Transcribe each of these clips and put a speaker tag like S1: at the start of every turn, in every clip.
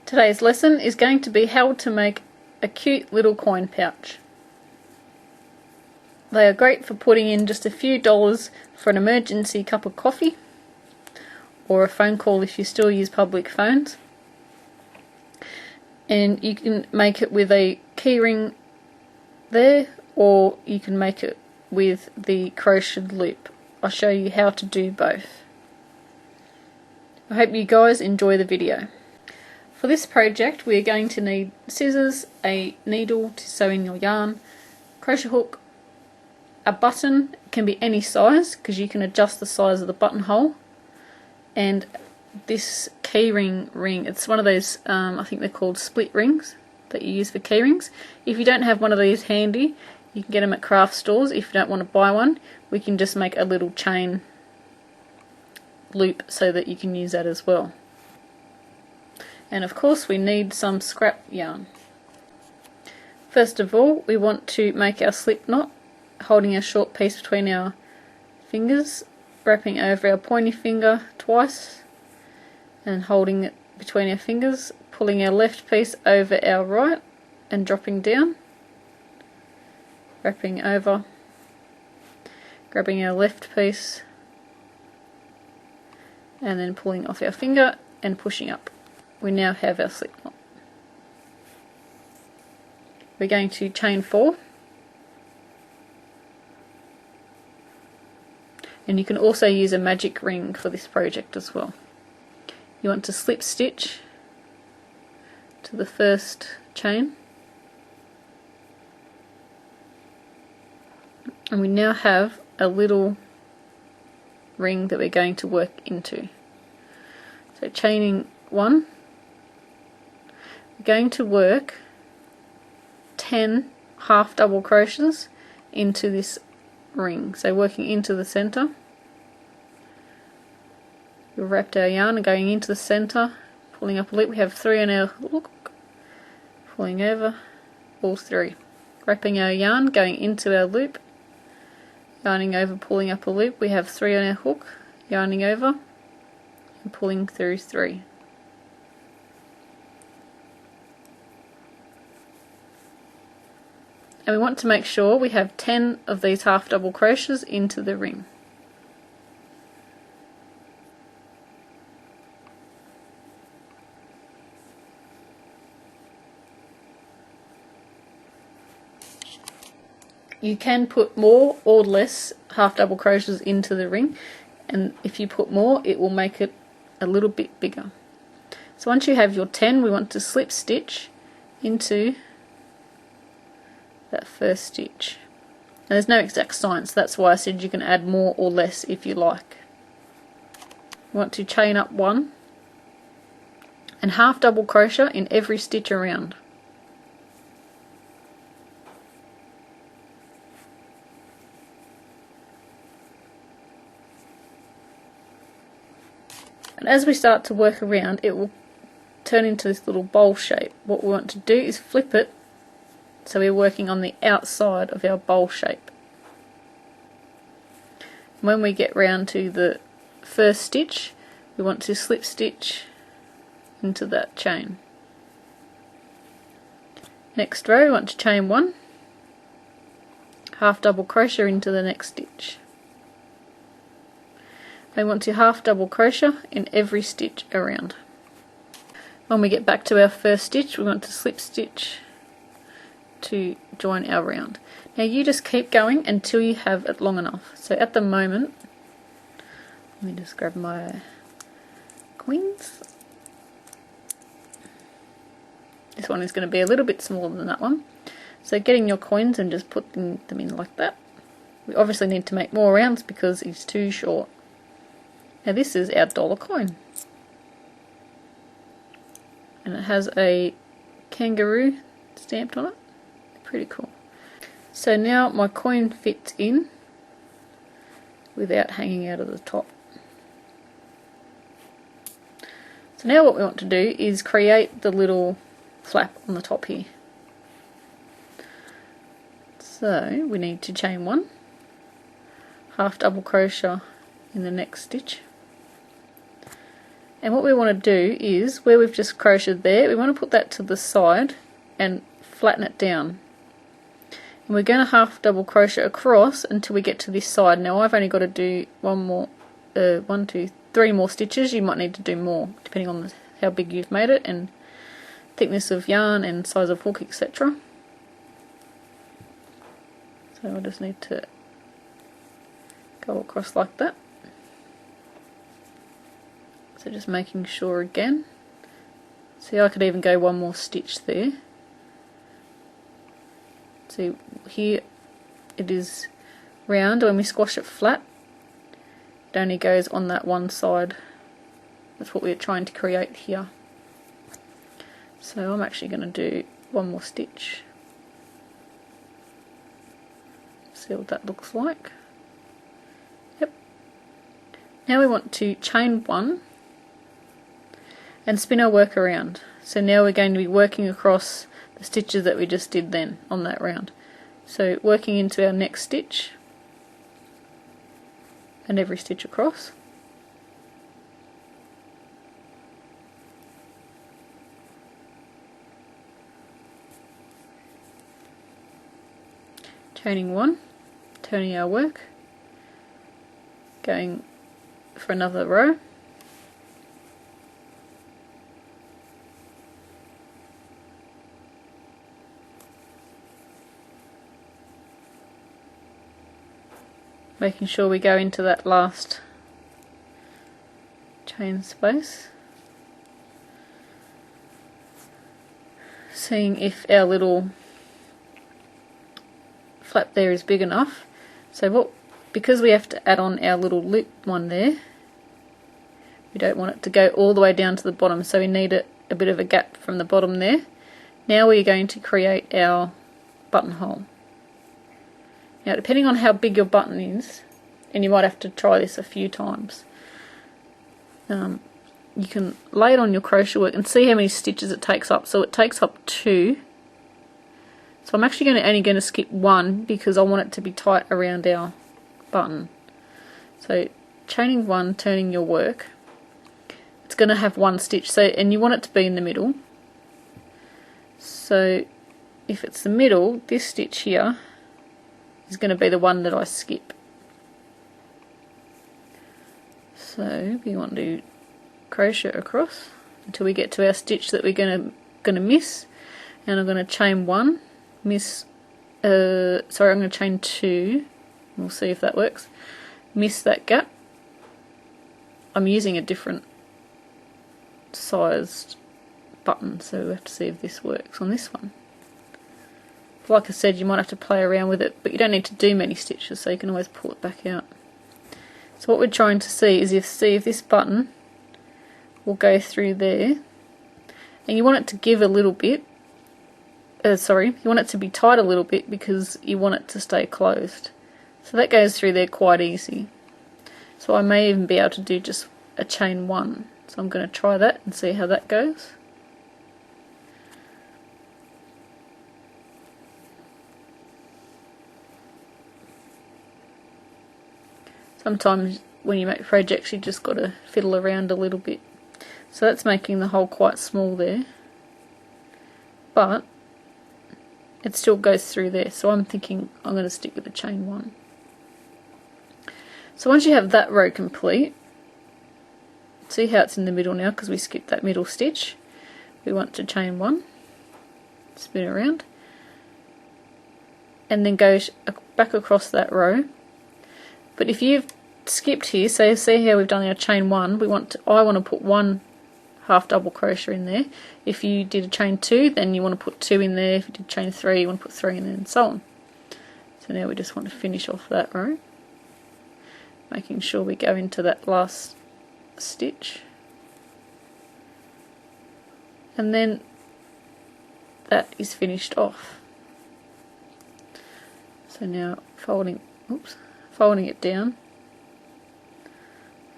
S1: Today's lesson is going to be how to make a cute little coin pouch. They are great for putting in just a few dollars for an emergency cup of coffee or a phone call if you still use public phones. And you can make it with a keyring there, or you can make it with the crocheted loop. I'll show you how to do both. I hope you guys enjoy the video. For this project we are going to need scissors, a needle to sew in your yarn, crochet hook, a button, it can be any size because you can adjust the size of the buttonhole, and this keyring ring. It's one of those, I think they're called split rings that you use for keyrings. If you don't have one of these handy, you can get them at craft stores. If you don't want to buy one, we can just make a little chain loop so that you can use that as well. And of course we need some scrap yarn. First of all, we want to make our slip knot, holding a short piece between our fingers, wrapping over our pointy finger twice and holding it between our fingers, pulling our left piece over our right and dropping down, wrapping over, grabbing our left piece and then pulling off our finger and pushing up. We now have our slip knot. We're going to chain 4, and you can also use a magic ring for this project as well. You want to slip stitch to the first chain, and we now have a little ring that we're going to work into. So chaining 1, we're going to work 10 half double crochets into this ring. So working into the center, we've wrapped our yarn and going into the center, pulling up a loop. We have 3 on our hook, pulling over all 3, wrapping our yarn, going into our loop, yarning over, pulling up a loop. We have 3 on our hook, yarning over and pulling through 3. And we want to make sure we have 10 of these half double crochets into the ring. You can put more or less half double crochets into the ring, and if you put more it will make it a little bit bigger. So once you have your 10, we want to slip stitch into that first stitch. Now there's no exact science, that's why I said you can add more or less if you like. You want to chain up 1 and half double crochet in every stitch around. And as we start to work around, it will turn into this little bowl shape. What we want to do is flip it so we're working on the outside of our bowl shape. When we get round to the first stitch, we want to slip stitch into that chain. Next row we want to chain 1, half double crochet into the next stitch. We want to half double crochet in every stitch around. When we get back to our first stitch, we want to slip stitch to join our round. Now you just keep going until you have it long enough. So at the moment, let me just grab my coins. This one is going to be a little bit smaller than that one. So getting your coins and just putting them in like that. We obviously need to make more rounds because it's too short. Now this is our dollar coin, and it has a kangaroo stamped on it. Pretty cool. So now my coin fits in without hanging out of the top. So now what we want to do is create the little flap on the top here. So we need to chain 1, half double crochet in the next stitch, And what we want to do is, where we've just crocheted there, we want to put that to the side and flatten it down. And we're going to half double crochet across until we get to this side. Now I've only got to do three more stitches. You might need to do more depending on how big you've made it and thickness of yarn and size of hook, etc. So I just need to go across like that. So just making sure again. See, I could even go one more stitch there. See, here it is round. When we squash it flat, it only goes on that one side. That's what we're trying to create here. So I'm actually going to do one more stitch. See what that looks like. Yep. Now we want to chain one and spin our work around. So now we're going to be working across the stitches that we just did then on that round. So working into our next stitch and every stitch across. Chaining one, turning our work, going for another row. Making sure we go into that last chain space. Seeing if our little flap there is big enough. So because we have to add on our little loop one there, we don't want it to go all the way down to the bottom, so we need a bit of a gap from the bottom there. Now we're going to create our buttonhole. Now depending on how big your button is, and you might have to try this a few times, you can lay it on your crochet work and see how many stitches it takes up. So it takes up 2. So I'm actually only going to skip 1 because I want it to be tight around our button. So chaining 1, turning your work, it's going to have 1 stitch, so, and you want it to be in the middle. So if it's the middle, this stitch here is going to be the one that I skip. So we want to crochet across until we get to our stitch that we're going to miss, and I'm going to chain 1, miss. I'm going to chain 2. We'll see if that works. Miss that gap. I'm using a different sized button, so we have to see if this works on this one. Like I said, you might have to play around with it, but you don't need to do many stitches, so you can always pull it back out. So what we're trying to see is if this button will go through there, and you want it to give a little bit. You want it to be tight a little bit because you want it to stay closed. So that goes through there quite easy. So I may even be able to do just a chain 1. So I'm going to try that and see how that goes. Sometimes when you make projects you just got to fiddle around a little bit. So that's making the hole quite small there, but it still goes through there, so I'm thinking I'm going to stick with the chain 1. So once you have that row complete, see how it's in the middle now because we skipped that middle stitch. We want to chain 1, spin around, and then go back across that row. But if you've skipped here, so see how we've done our chain 1, I want to put 1 half double crochet in there. If you did a chain 2, then you want to put 2 in there. If you did chain 3, you want to put 3 in there, and so on. So now we just want to finish off that row, making sure we go into that last stitch, and then that is finished off. So now folding it down,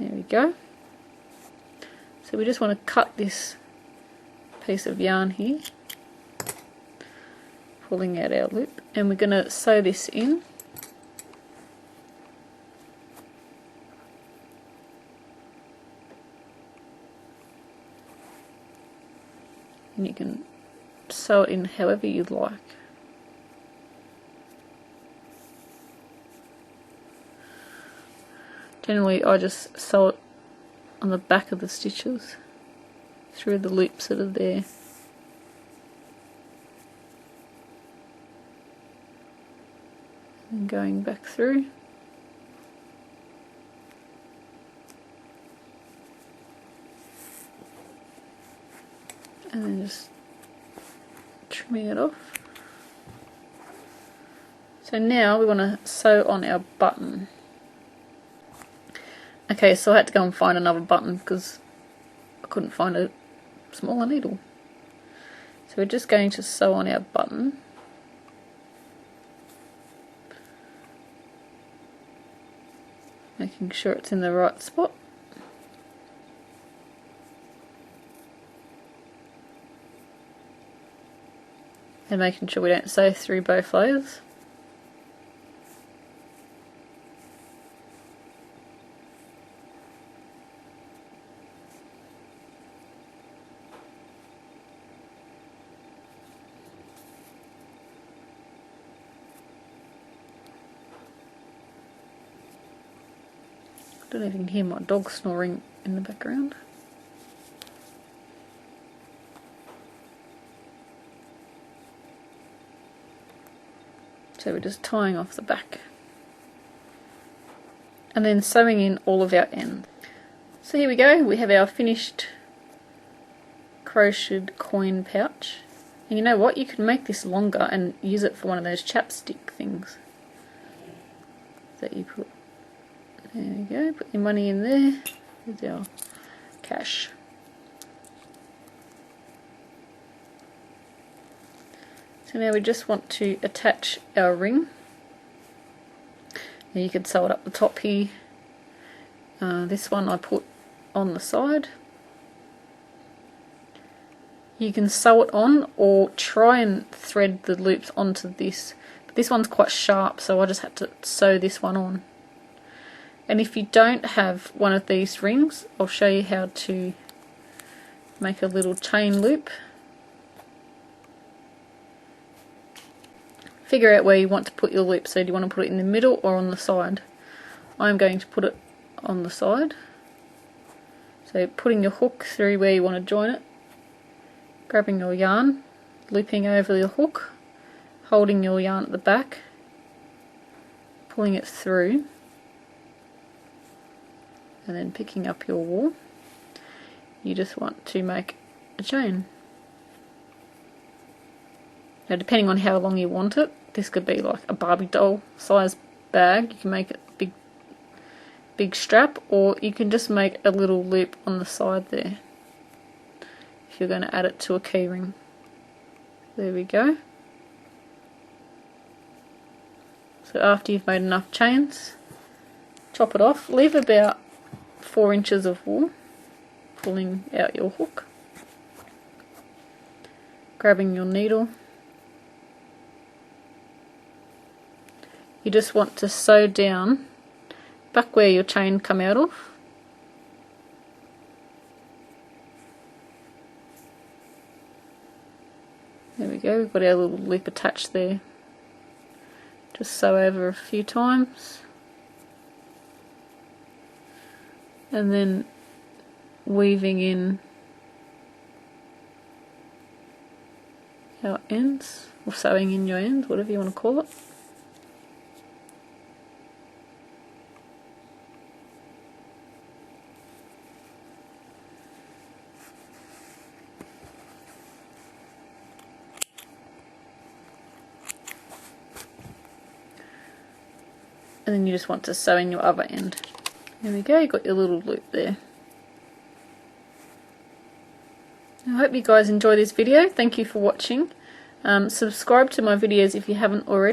S1: there we go. So we just want to cut this piece of yarn here, pulling out our loop, and we're going to sew this in. and you can sew it in however you'd like. Generally I just sew it on the back of the stitches through the loops that are there. And going back through. And then just trimming it off. So now we want to sew on our button. Okay, so I had to go and find another button because I couldn't find a smaller needle. So we're just going to sew on our button. Making sure it's in the right spot. And making sure we don't sew through both layers. I don't know if you can hear my dog snoring in the background. So we're just tying off the back. And then sewing in all of our ends. So here we go, we have our finished crocheted coin pouch. And you know what, you can make this longer and use it for one of those chapstick things that you put. There we go, put your money in there. There's our cash. So now we just want to attach our ring. Now you could sew it up the top here. This one I put on the side. You can sew it on or try and thread the loops onto this. But this one's quite sharp, so I just had to sew this one on. And if you don't have one of these rings, I'll show you how to make a little chain loop. Figure out where you want to put your loop. So do you want to put it in the middle or on the side? I'm going to put it on the side. So putting your hook through where you want to join it, grabbing your yarn, looping over the hook, holding your yarn at the back, pulling it through, and then picking up your wool. You just want to make a chain. Now depending on how long you want it, this could be like a Barbie doll size bag. You can make it big strap, or you can just make a little loop on the side there if you're going to add it to a key ring. There we go. So after you've made enough chains, chop it off, leave about 4 inches of wool, pulling out your hook, grabbing your needle. You just want to sew down back where your chain come out of. There we go, we've got our little loop attached there. Just sew over a few times. And then weaving in our ends, or sewing in your ends, whatever you want to call it. And then you just want to sew in your other end. There we go, you've got your little loop there. I hope you guys enjoy this video. Thank you for watching. Subscribe to my videos if you haven't already.